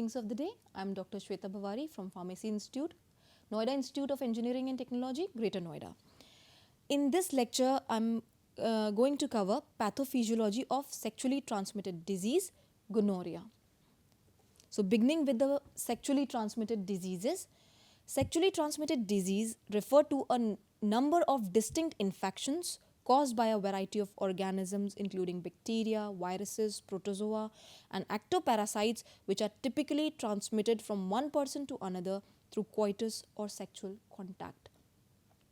greetings of the day. I am Dr. Shweta Bhavari from Pharmacy Institute, Noida Institute of Engineering and Technology, Greater Noida. In this lecture, I am going to cover pathophysiology of sexually transmitted disease, gonorrhea. So, beginning with the sexually transmitted diseases, sexually transmitted disease refer to a number of distinct infections caused by a variety of organisms including bacteria, viruses, protozoa and ectoparasites, which are typically transmitted from one person to another through coitus or sexual contact.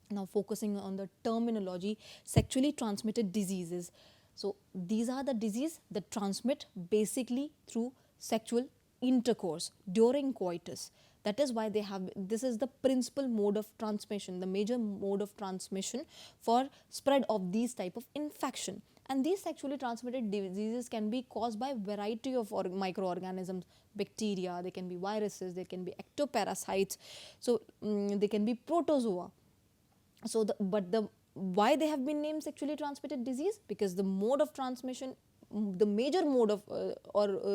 Now focusing on the terminology, sexually transmitted diseases. So these are the diseases that transmit basically through sexual intercourse during coitus. That is why this is the principal mode of transmission, the major mode of transmission for spread of these type of infection. And these sexually transmitted diseases can be caused by variety of microorganisms, bacteria, they can be viruses, they can be ectoparasites, so they can be protozoa. So, why they have been named sexually transmitted disease? Because the mode of transmission, the major mode of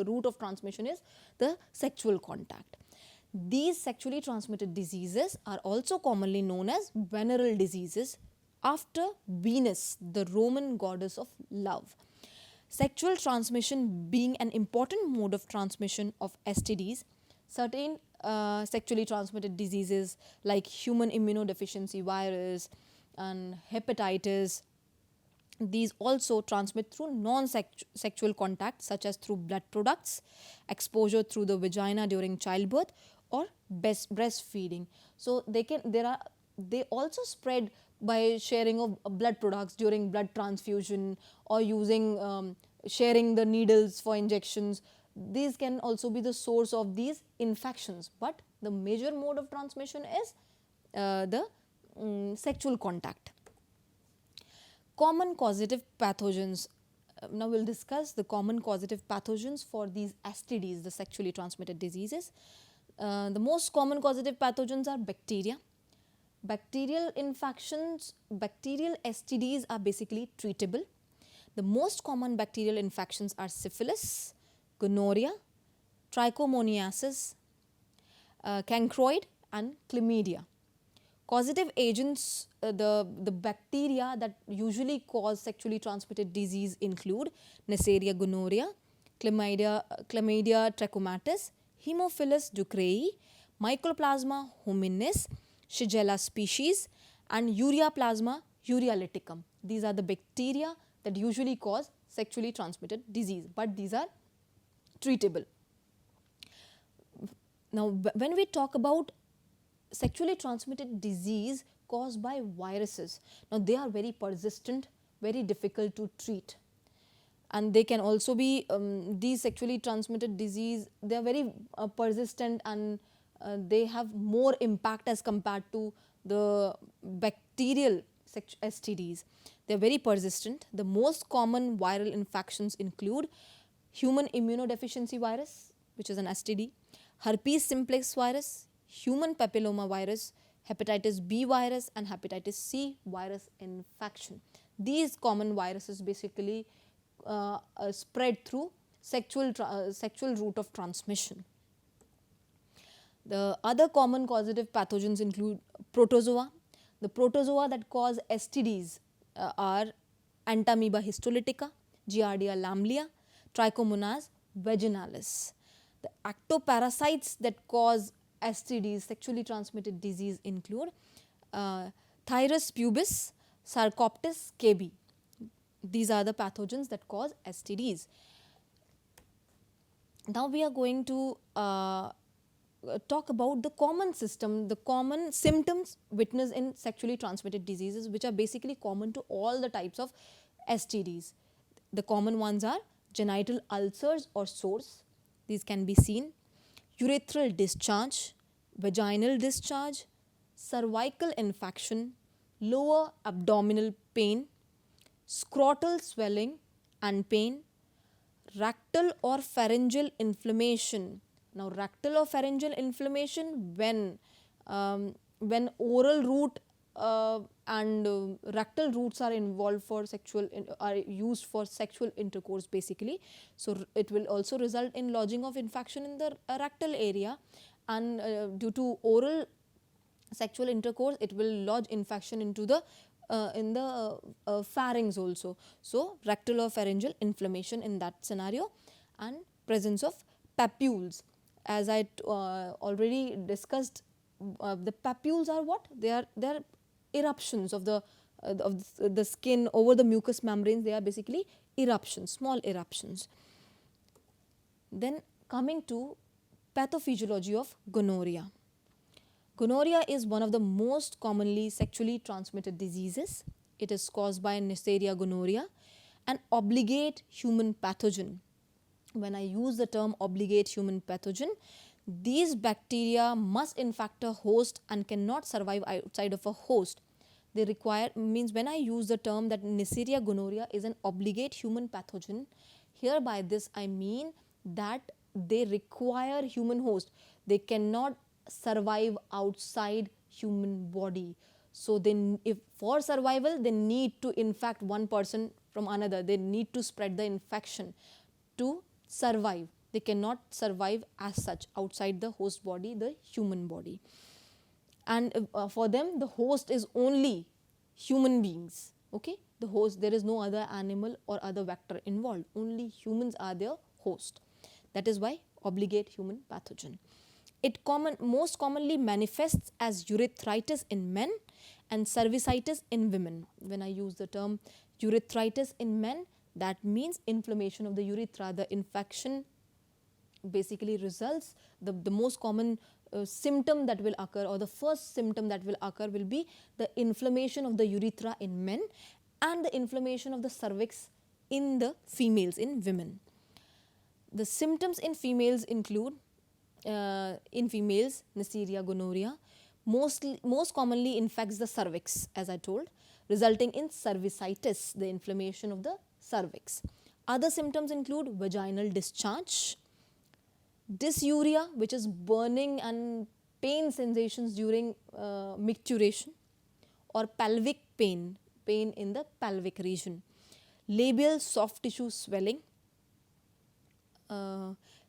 route of transmission is the sexual contact. These sexually transmitted diseases are also commonly known as venereal diseases after Venus, the Roman goddess of love. Sexual transmission being an important mode of transmission of STDs, certain sexually transmitted diseases like human immunodeficiency virus and hepatitis, these also transmit through non-sexual contact such as through blood products, exposure through the vagina during childbirth or breastfeeding. So they also spread by sharing of blood products during blood transfusion or using sharing the needles for injections. These can also be the source of these infections, but the major mode of transmission is the sexual contact. Common causative pathogens. Now we will discuss the common causative pathogens for these STDs, the sexually transmitted diseases. The most common causative pathogens are bacteria. Bacterial infections, bacterial STDs are basically treatable. The most common bacterial infections are syphilis, gonorrhea, trichomoniasis, chancroid and chlamydia. Causative agents, the bacteria that usually cause sexually transmitted disease include Neisseria gonorrhea, Chlamydia trachomatis, Haemophilus ducreyi, Mycoplasma hominis, Shigella species and Ureaplasma urealyticum. These are the bacteria that usually cause sexually transmitted disease, but these are treatable. Now when we talk about sexually transmitted disease caused by viruses, now they are very persistent, very difficult to treat, and they can also be these sexually transmitted disease, they are very persistent and they have more impact as compared to the bacterial STDs. They are very persistent. The most common viral infections include human immunodeficiency virus, which is an STD, herpes simplex virus, human papilloma virus, hepatitis B virus and hepatitis C virus infection. These common viruses basically spread through sexual route of transmission. The other common causative pathogens include protozoa. The protozoa that cause STDs are Entamoeba histolytica, Giardia lamblia, Trichomonas vaginalis. The ectoparasites that cause STDs, sexually transmitted disease, include Thyrus pubis, Sarcoptes kb. These are the pathogens that cause STDs. Now we are going to talk about the common symptoms witnessed in sexually transmitted diseases, which are basically common to all the types of STDs. The common ones are genital ulcers or sores. These can be seen. Urethral discharge, vaginal discharge, cervical infection, lower abdominal pain, scrotal swelling and pain, rectal or pharyngeal inflammation. Now, rectal or pharyngeal inflammation when oral route and rectal roots are involved for are used for sexual intercourse basically. So it will also result in lodging of infection in the rectal area, and due to oral sexual intercourse it will lodge infection into the in the pharynx also. So rectal or pharyngeal inflammation in that scenario, and presence of papules. As I already discussed, the papules are what? They are eruptions of the skin over the mucous membranes. They are basically eruptions, small eruptions. Then coming to pathophysiology of gonorrhea. Gonorrhea is one of the most commonly sexually transmitted diseases. It is caused by Neisseria gonorrhea, an obligate human pathogen. When I use the term obligate human pathogen, these bacteria must infect a host and cannot survive outside of a host. They require, means when I use the term that Neisseria gonorrhea is an obligate human pathogen, here by this I mean that they require human host. They cannot survive outside human body. So then if for survival they need to infect one person from another, they need to spread the infection to survive. They cannot survive as such outside the host body, the human body. And for them the host is only human beings. Okay, the host, there is no other animal or other vector involved, only humans are their host. That is why obligate human pathogen. It most commonly manifests as urethritis in men and cervicitis in women. When I use the term urethritis in men, that means inflammation of the urethra. The infection basically results, the most common symptom that will occur, or the first symptom that will occur, will be the inflammation of the urethra in men and the inflammation of the cervix in the females, in women. The symptoms in females include Neisseria gonorrhea most commonly infects the cervix, as I told, resulting in cervicitis, the inflammation of the cervix. Other symptoms include vaginal discharge, dysuria, which is burning and pain sensations during micturition, or pelvic pain in the pelvic region, labial soft tissue swelling.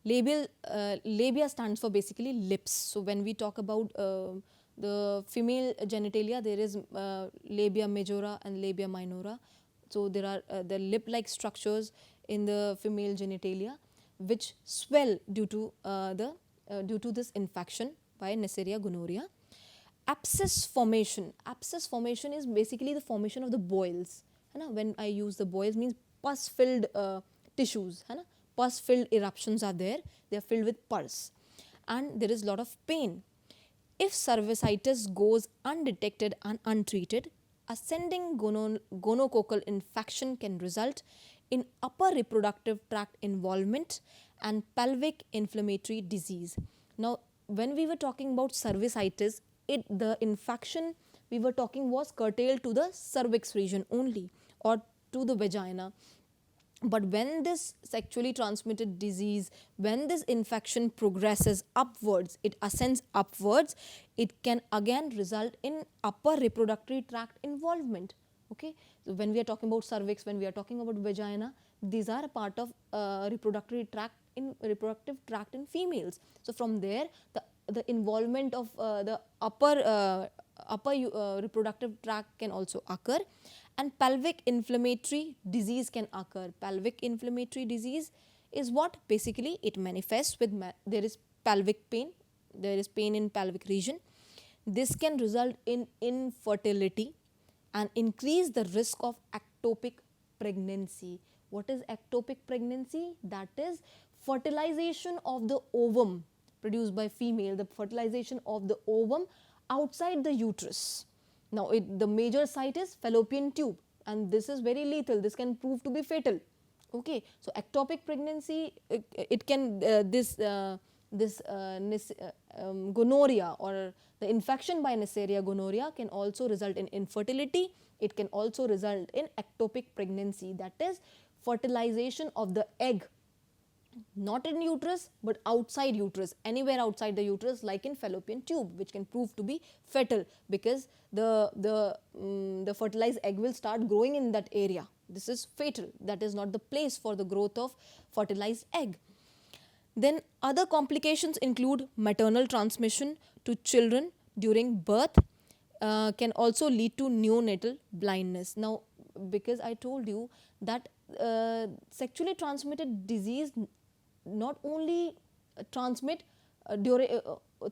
Labia stands for basically lips. So when we talk about the female genitalia, there is labia majora and labia minora. So there are the lip-like structures in the female genitalia which swell due to this infection by Neisseria gonorrhea. Abscess formation is basically the formation of the boils. When I use the boils, means pus-filled tissues. Pus-filled eruptions are there, they are filled with pus, and there is a lot of pain. If cervicitis goes undetected and untreated, ascending gonococcal infection can result in upper reproductive tract involvement and pelvic inflammatory disease. Now, when we were talking about cervicitis, the infection we were talking was curtailed to the cervix region only, or to the vagina. But when this sexually transmitted disease, when this infection progresses upwards, it ascends upwards, it can again result in upper reproductive tract involvement. Okay, so when we are talking about cervix, when we are talking about vagina, these are a part of reproductive tract in females. So from there, the involvement of the upper reproductive tract can also occur, and pelvic inflammatory disease can occur. Pelvic inflammatory disease is what? Basically, it manifests with there is pelvic pain, there is pain in pelvic region. This can result in infertility and increase the risk of ectopic pregnancy. What is ectopic pregnancy? That is fertilization of the ovum produced by female, the fertilization of the ovum outside the uterus. Now, the major site is fallopian tube, and this is very lethal. This can prove to be fatal. Okay, so ectopic pregnancy, it can gonorrhea, or the infection by Neisseria gonorrhea, can also result in infertility. It can also result in ectopic pregnancy, that is fertilization of the egg not in uterus but outside uterus, anywhere outside the uterus, like in fallopian tube, which can prove to be fatal because the fertilized egg will start growing in that area. This is fatal. That is not the place for the growth of fertilized egg. Then other complications include maternal transmission to children during birth, can also lead to neonatal blindness. Now, because I told you that sexually transmitted disease not only transmit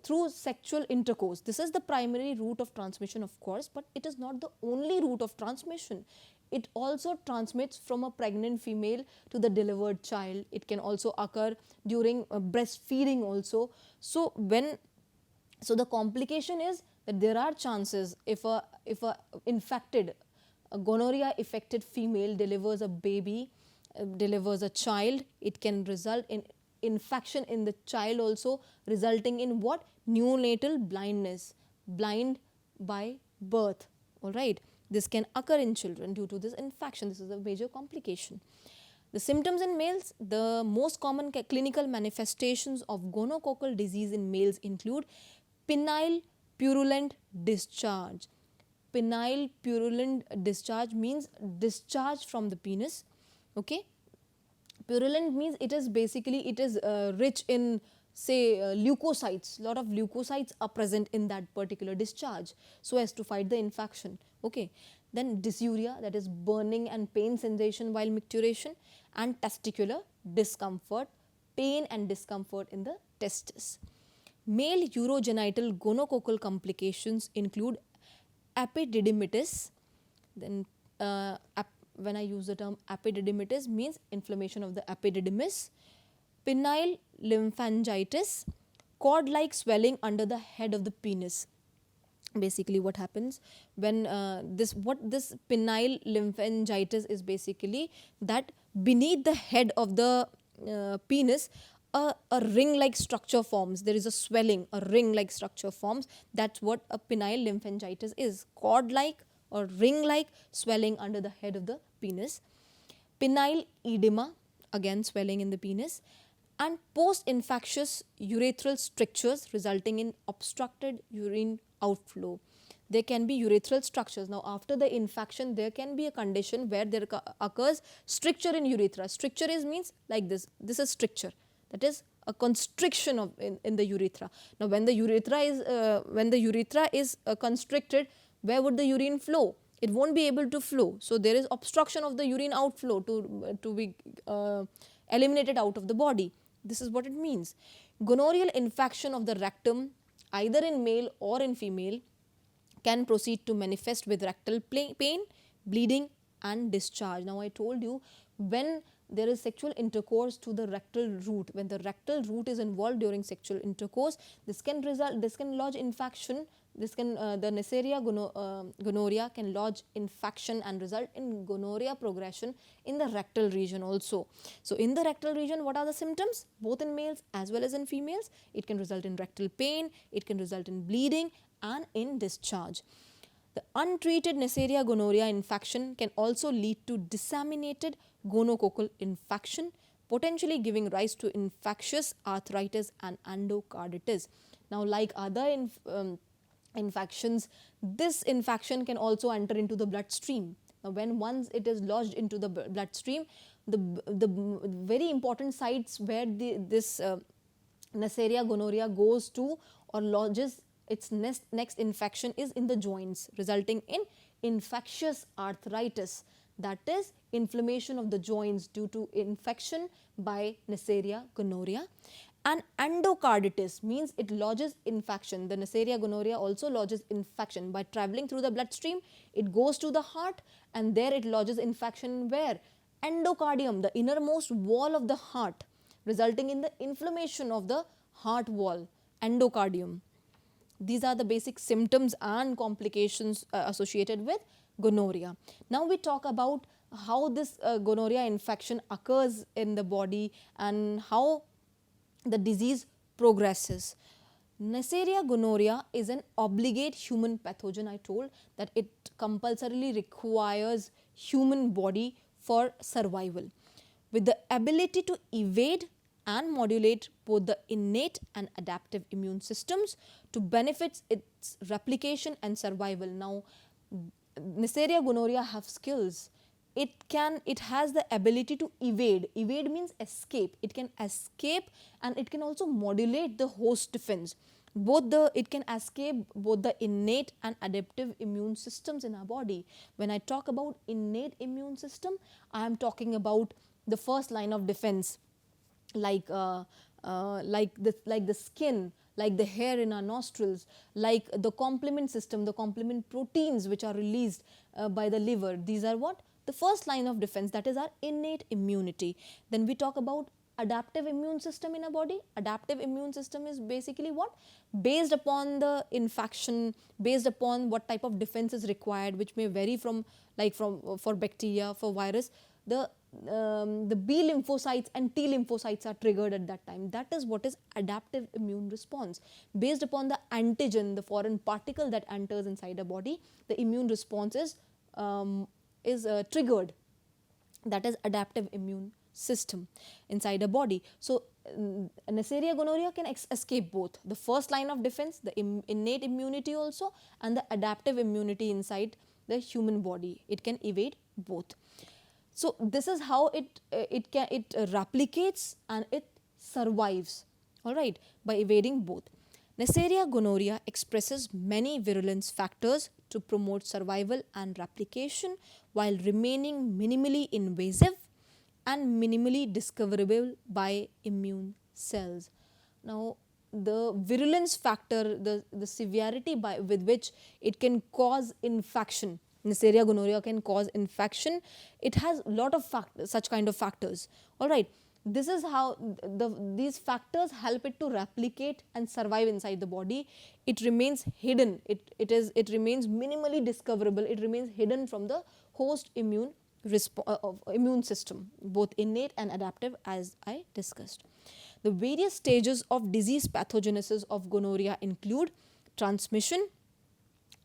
through sexual intercourse. This is the primary route of transmission, of course, but it is not the only route of transmission. It also transmits from a pregnant female to the delivered child. It can also occur during breastfeeding also. So the complication is that there are chances if a infected, a gonorrhea affected female delivers a baby, delivers a child, it can result in infection in the child also, resulting in what? Neonatal blindness, blind by birth. All right, this can occur in children due to this infection. This is a major complication. The symptoms in males, the most common clinical manifestations of gonococcal disease in males include penile purulent discharge. Penile purulent discharge means discharge from the penis. Okay, purulent means it is basically, it is rich in, say, leukocytes. Lot of leukocytes are present in that particular discharge so as to fight the infection. Okay, then dysuria, that is burning and pain sensation while micturition, and testicular discomfort, pain and discomfort in the testis. Male urogenital gonococcal complications include epididymitis. Then when I use the term epididymitis, means inflammation of the epididymis, penile lymphangitis, cord-like swelling under the head of the penis. Basically what happens when this penile lymphangitis is basically that beneath the head of the penis a ring-like structure forms. There is a swelling, a ring-like structure forms. That's what a penile lymphangitis is, cord-like or ring-like swelling under the head of the penis. Penile edema, again swelling in the penis, and post-infectious urethral strictures resulting in obstructed urine outflow. There can be urethral structures. Now, after the infection, there can be a condition where there occurs stricture in urethra. Stricture is means like this. This is stricture. That is a constriction of in the urethra. Now, when the urethra is constricted, where would the urine flow? It won't be able to flow. So, there is obstruction of the urine outflow to be eliminated out of the body. This is what it means. Gonorrheal infection of the rectum, either in male or in female, can proceed to manifest with rectal pain, bleeding and discharge. Now, I told you, when there is sexual intercourse to the rectal route, when the rectal route is involved during sexual intercourse, this can lodge infection. This can the Neisseria gonorrhea can lodge infection and result in gonorrhea progression in the rectal region also. So, in the rectal region, what are the symptoms? Both in males as well as in females. It can result in rectal pain, it can result in bleeding and in discharge. The untreated Neisseria gonorrhea infection can also lead to disseminated gonococcal infection, potentially giving rise to infectious arthritis and endocarditis. Now, like other infections, this infection can also enter into the bloodstream. Now, when once it is lodged into the bloodstream, the very important sites where this Neisseria gonorrhea goes to or lodges its next infection is in the joints, resulting in infectious arthritis, that is inflammation of the joints due to infection by Neisseria gonorrhea. And endocarditis means it lodges infection. The Neisseria gonorrhea also lodges infection by travelling through the bloodstream. It goes to the heart and there it lodges infection where? Endocardium, the innermost wall of the heart, resulting in the inflammation of the heart wall, endocardium. These are the basic symptoms and complications associated with gonorrhea. Now, we talk about how this gonorrhea infection occurs in the body and how the disease progresses. Neisseria gonorrhea is an obligate human pathogen. I told that it compulsorily requires human body for survival. With the ability to evade and modulate both the innate and adaptive immune systems to benefit its replication and survival. Now, Neisseria gonorrhea have skills. It has the ability to evade. Evade means escape. It can escape and it can also modulate the host defense. It can escape both the innate and adaptive immune systems in our body. When I talk about innate immune system, I am talking about the first line of defense, like the skin, like the hair in our nostrils, like the complement system, the complement proteins which are released by the liver. These are what? The first line of defense, that is our innate immunity. Then we talk about adaptive immune system in our body. Adaptive immune system is basically what? Based upon the infection, based upon what type of defense is required, which may vary from for bacteria, for virus. The B lymphocytes and T lymphocytes are triggered at that time. That is what is adaptive immune response. Based upon the antigen, the foreign particle that enters inside a body, the immune response is triggered. That is adaptive immune system inside a body. So, Neisseria gonorrhea can escape both the first line of defense, the innate immunity also, and the adaptive immunity inside the human body. It can evade both. So, this is how it replicates and it survives, all right, by evading both. Neisseria gonorrhea expresses many virulence factors to promote survival and replication while remaining minimally invasive and minimally discoverable by immune cells. Now, the virulence factor, the severity with which it can cause infection, Neisseria gonorrhea can cause infection. It has a lot of such kind of factors. All right. This is how these factors help it to replicate and survive inside the body. It remains hidden. It remains minimally discoverable. It remains hidden from the host immune system, both innate and adaptive, as I discussed. The various stages of disease pathogenesis of gonorrhea include transmission,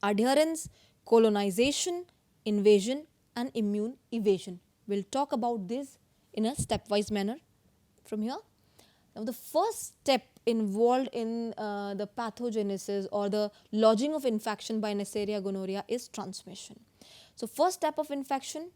adherence, colonization, invasion, and immune evasion. We will talk about this in a stepwise manner from here. Now, the first step involved in the pathogenesis or the lodging of infection by Neisseria gonorrhea is transmission. So, first step of infection,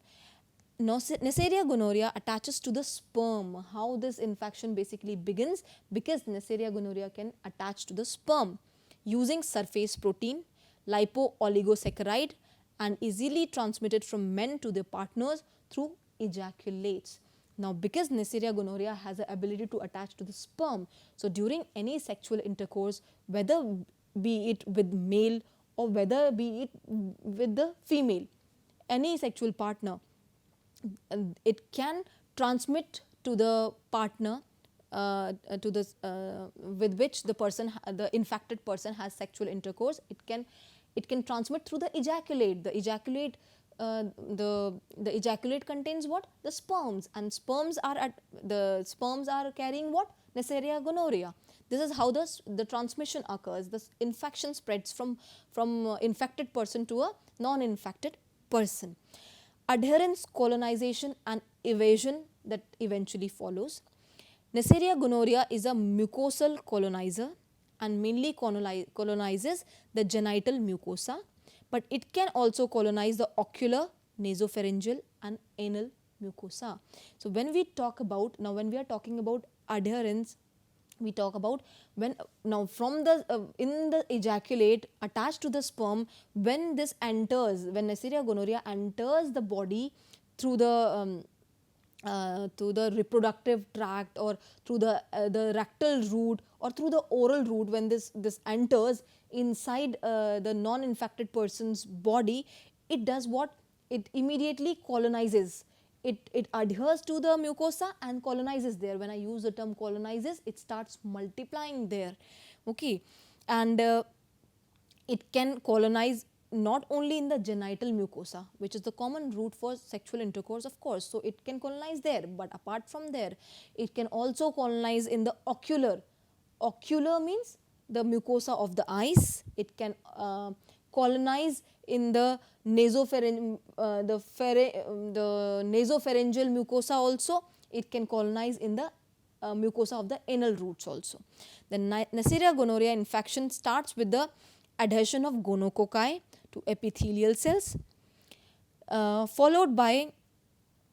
Neisseria gonorrhea attaches to the sperm. How this infection basically begins? Because Neisseria gonorrhea can attach to the sperm using surface protein, lipo-oligosaccharide, and easily transmitted from men to their partners through ejaculates. Now, because Neisseria gonorrhea has the ability to attach to the sperm, so during any sexual intercourse, whether be it with male or whether be it with the female, any sexual partner, it can transmit to the partner with which the infected person has sexual intercourse. It can transmit through the ejaculate. The ejaculate contains what? The sperms, and sperms are carrying what? Neisseria gonorrhea. This is how the transmission occurs. The infection spreads from infected person to a non-infected person. Adherence, colonization, and evasion that eventually follows. Neisseria gonorrhea is a mucosal colonizer and mainly colonizes the genital mucosa, but it can also colonize the ocular, nasopharyngeal, and anal mucosa. So, when we are talking about adherence, we talk about in the ejaculate attached to the sperm, when Neisseria gonorrhea enters the body through the reproductive tract or through the rectal route or through the oral route, when this enters inside the non-infected person's body, it does what? It immediately colonizes. It adheres to the mucosa and colonizes there. When I use the term colonizes, it starts multiplying there. Okay, and it can colonize not only in the genital mucosa, which is the common route for sexual intercourse, of course. So, it can colonize there, but apart from there, it can also colonize in the ocular. Ocular means the mucosa of the eyes. It can colonize in the nasopharyngeal mucosa also. It can colonize in the mucosa of the anal roots also. The Neisseria gonorrhea infection starts with the adhesion of gonococci to epithelial cells, followed by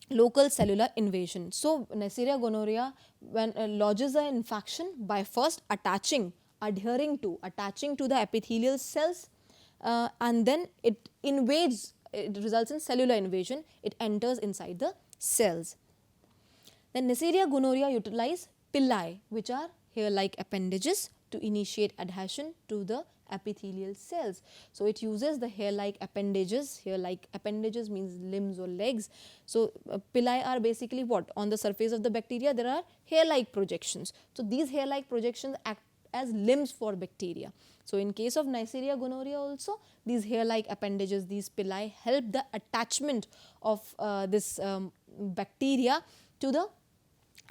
local cellular invasion. So, Neisseria gonorrhea when lodges an infection by first adhering to the epithelial cells, and then it invades, it results in cellular invasion, it enters inside the cells. Then Neisseria gonorrhea utilize pili, which are hair-like appendages, to initiate adhesion to the epithelial cells. So, it uses the hair-like appendages. Hair-like appendages means limbs or legs. So, pili are basically what? On the surface of the bacteria there are hair-like projections. So, these hair-like projections act as limbs for bacteria. So, in case of Neisseria gonorrhea also, these hair-like appendages, these pili, help the attachment of this bacteria to the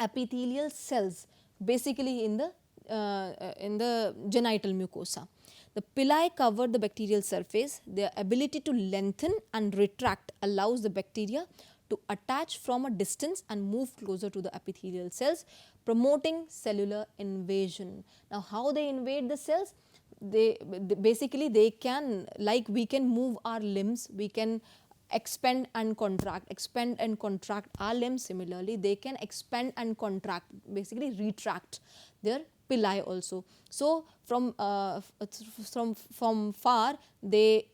epithelial cells, basically in the genital mucosa. The pili cover the bacterial surface. Their ability to lengthen and retract allows the bacteria to attach from a distance and move closer to the epithelial cells, promoting cellular invasion. Now, how they invade the cells? They can, like we can move our limbs, we can expand and contract our limbs. Similarly, they can expand and contract, basically retract their pili also. So, from far they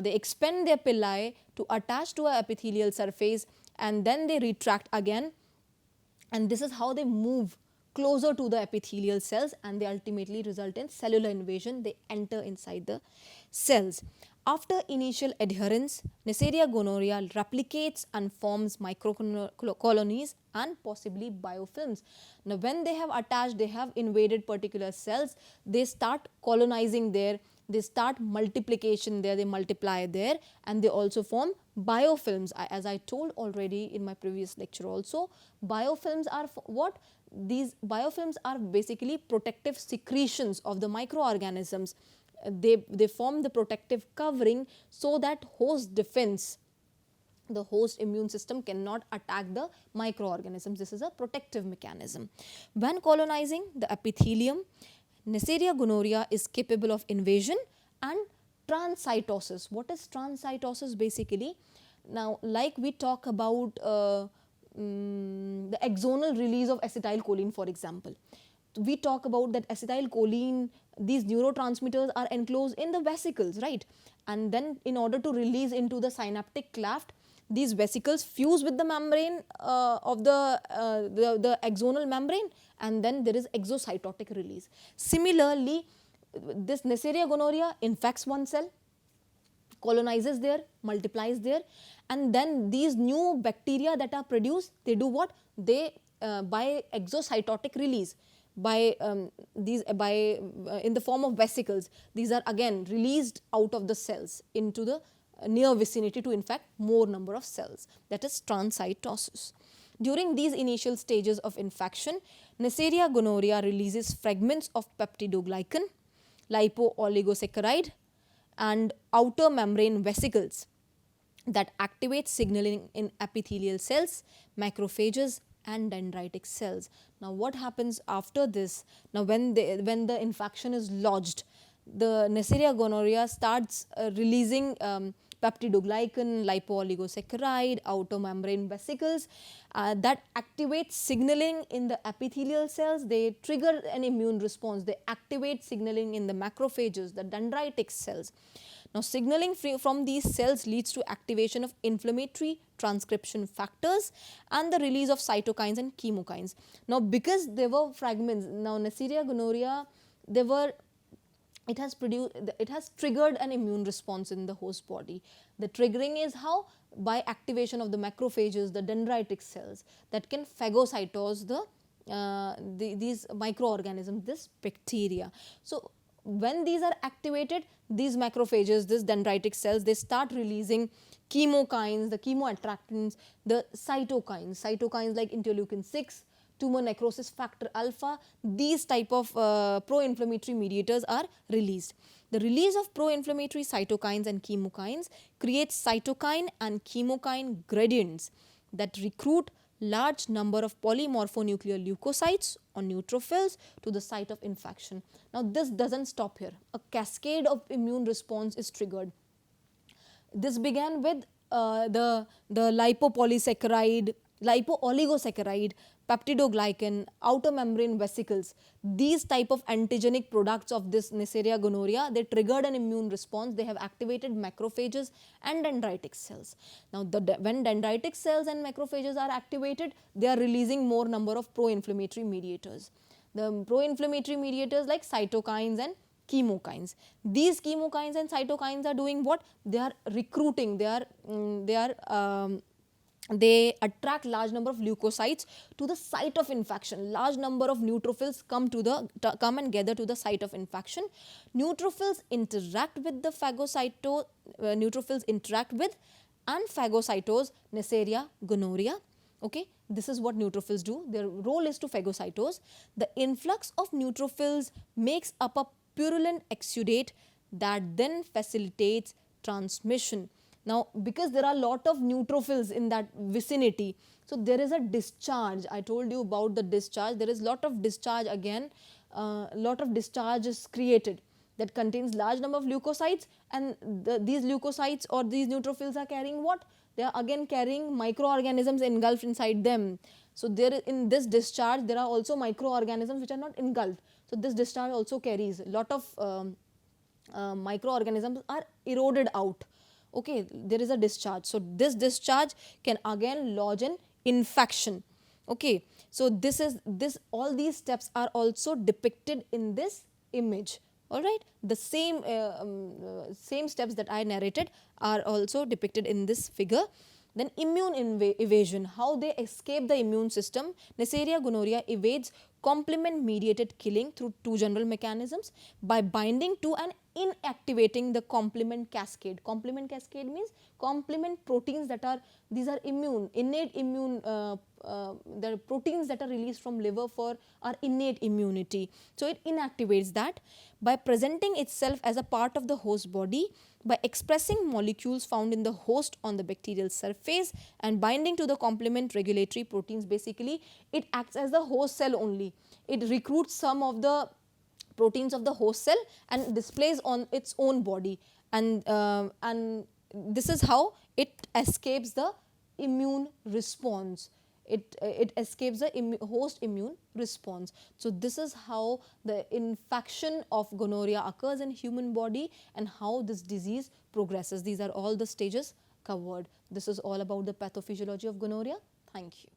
expand their pili to attach to a epithelial surface, and then they retract again, and this is how they move closer to the epithelial cells, and they ultimately result in cellular invasion. They enter inside the cells. After initial adherence, Neisseria gonorrhea replicates and forms microcolonies and possibly biofilms. Now, when they have attached, they have invaded particular cells, they start colonizing there, they start multiplication there, they multiply there, and they also form biofilms. As I told already in my previous lecture also, biofilms are what? These biofilms are basically protective secretions of the microorganisms. They form the protective covering so that host defense, the host immune system cannot attack the microorganisms. This is a protective mechanism. When colonizing the epithelium, Neisseria gonorrhea is capable of invasion and transcytosis. What is transcytosis basically? Now, like we talk about the axonal release of acetylcholine, for example. We talk about that acetylcholine, these neurotransmitters are enclosed in the vesicles, right? And then in order to release into the synaptic cleft, these vesicles fuse with the membrane of the axonal membrane, and then there is exocytotic release. Similarly, this Neisseria gonorrhea infects one cell, colonizes there, multiplies there, and then these new bacteria that are produced, they do what? They by exocytotic release, in the form of vesicles, these are again released out of the cells into the near vicinity to infect more number of cells. That is transcytosis. During these initial stages of infection, Neisseria gonorrhea releases fragments of peptidoglycan, lipo-oligosaccharide and outer membrane vesicles that activate signaling in epithelial cells, macrophages and dendritic cells. Now, what happens after this? Now, when the infection is lodged, the Neisseria gonorrhea starts releasing peptidoglycan, lipo-oligosaccharide, outer membrane vesicles that activate signaling in the epithelial cells. They trigger an immune response. They activate signaling in the macrophages, the dendritic cells. Now, signaling from these cells leads to activation of inflammatory transcription factors and the release of cytokines and chemokines. Now, because there were fragments, now Neisseria gonorrhea, it has triggered an immune response in the host body. The triggering is how? By activation of the macrophages, the dendritic cells that can phagocytose these microorganisms, this bacteria. So, when these are activated, these macrophages, these dendritic cells, they start releasing chemokines, the chemoattractants, the cytokines like interleukin 6, tumor necrosis factor alpha. These type of pro-inflammatory mediators are released. The release of pro-inflammatory cytokines and chemokines creates cytokine and chemokine gradients that recruit large number of polymorphonuclear leukocytes or neutrophils to the site of infection. Now this doesn't stop here. A cascade of immune response is triggered. This began with the lipo-oligosaccharide, peptidoglycan, outer membrane vesicles. These type of antigenic products of this Neisseria gonorrhea, they triggered an immune response. They have activated macrophages and dendritic cells. Now when dendritic cells and macrophages are activated, they are releasing more number of pro-inflammatory mediators. The pro-inflammatory mediators like cytokines and chemokines. These chemokines and cytokines are doing what? They are recruiting, they attract large number of leukocytes to the site of infection. Large number of neutrophils come and gather to the site of infection. Neutrophils interact with and phagocytose Neisseria gonorrhea. Okay, this is what neutrophils do. Their role is to phagocytose. The influx of neutrophils makes up a purulent exudate that then facilitates transmission. Now, because there are a lot of neutrophils in that vicinity, so there is a discharge. I told you about the discharge. There is lot of discharge again. Lot of discharge is created that contains large number of leukocytes, and these leukocytes or these neutrophils are carrying what? They are again carrying microorganisms engulfed inside them. So there in this discharge there are also microorganisms which are not engulfed. So this discharge also carries a lot of microorganisms are eroded out. Okay, there is a discharge. So this discharge can again lodge an infection. Okay, so all these steps are also depicted in this image. All right, the same steps that I narrated are also depicted in this figure. Then immune evasion, how they escape the immune system. Neisseria gonorrhea evades complement mediated killing through two general mechanisms: by binding to and inactivating the complement cascade. Complement cascade means complement proteins that are, these are innate immune, the proteins that are released from liver for our innate immunity. So it inactivates that by presenting itself as a part of the host body, by expressing molecules found in the host on the bacterial surface and binding to the complement regulatory proteins. Basically it acts as the host cell only. It recruits some of the proteins of the host cell and displays on its own body, and this is how it escapes the immune response. It escapes the host immune response. So this is how the infection of gonorrhea occurs in human body and how this disease progresses. These are all the stages covered. This is all about the pathophysiology of gonorrhea. Thank you.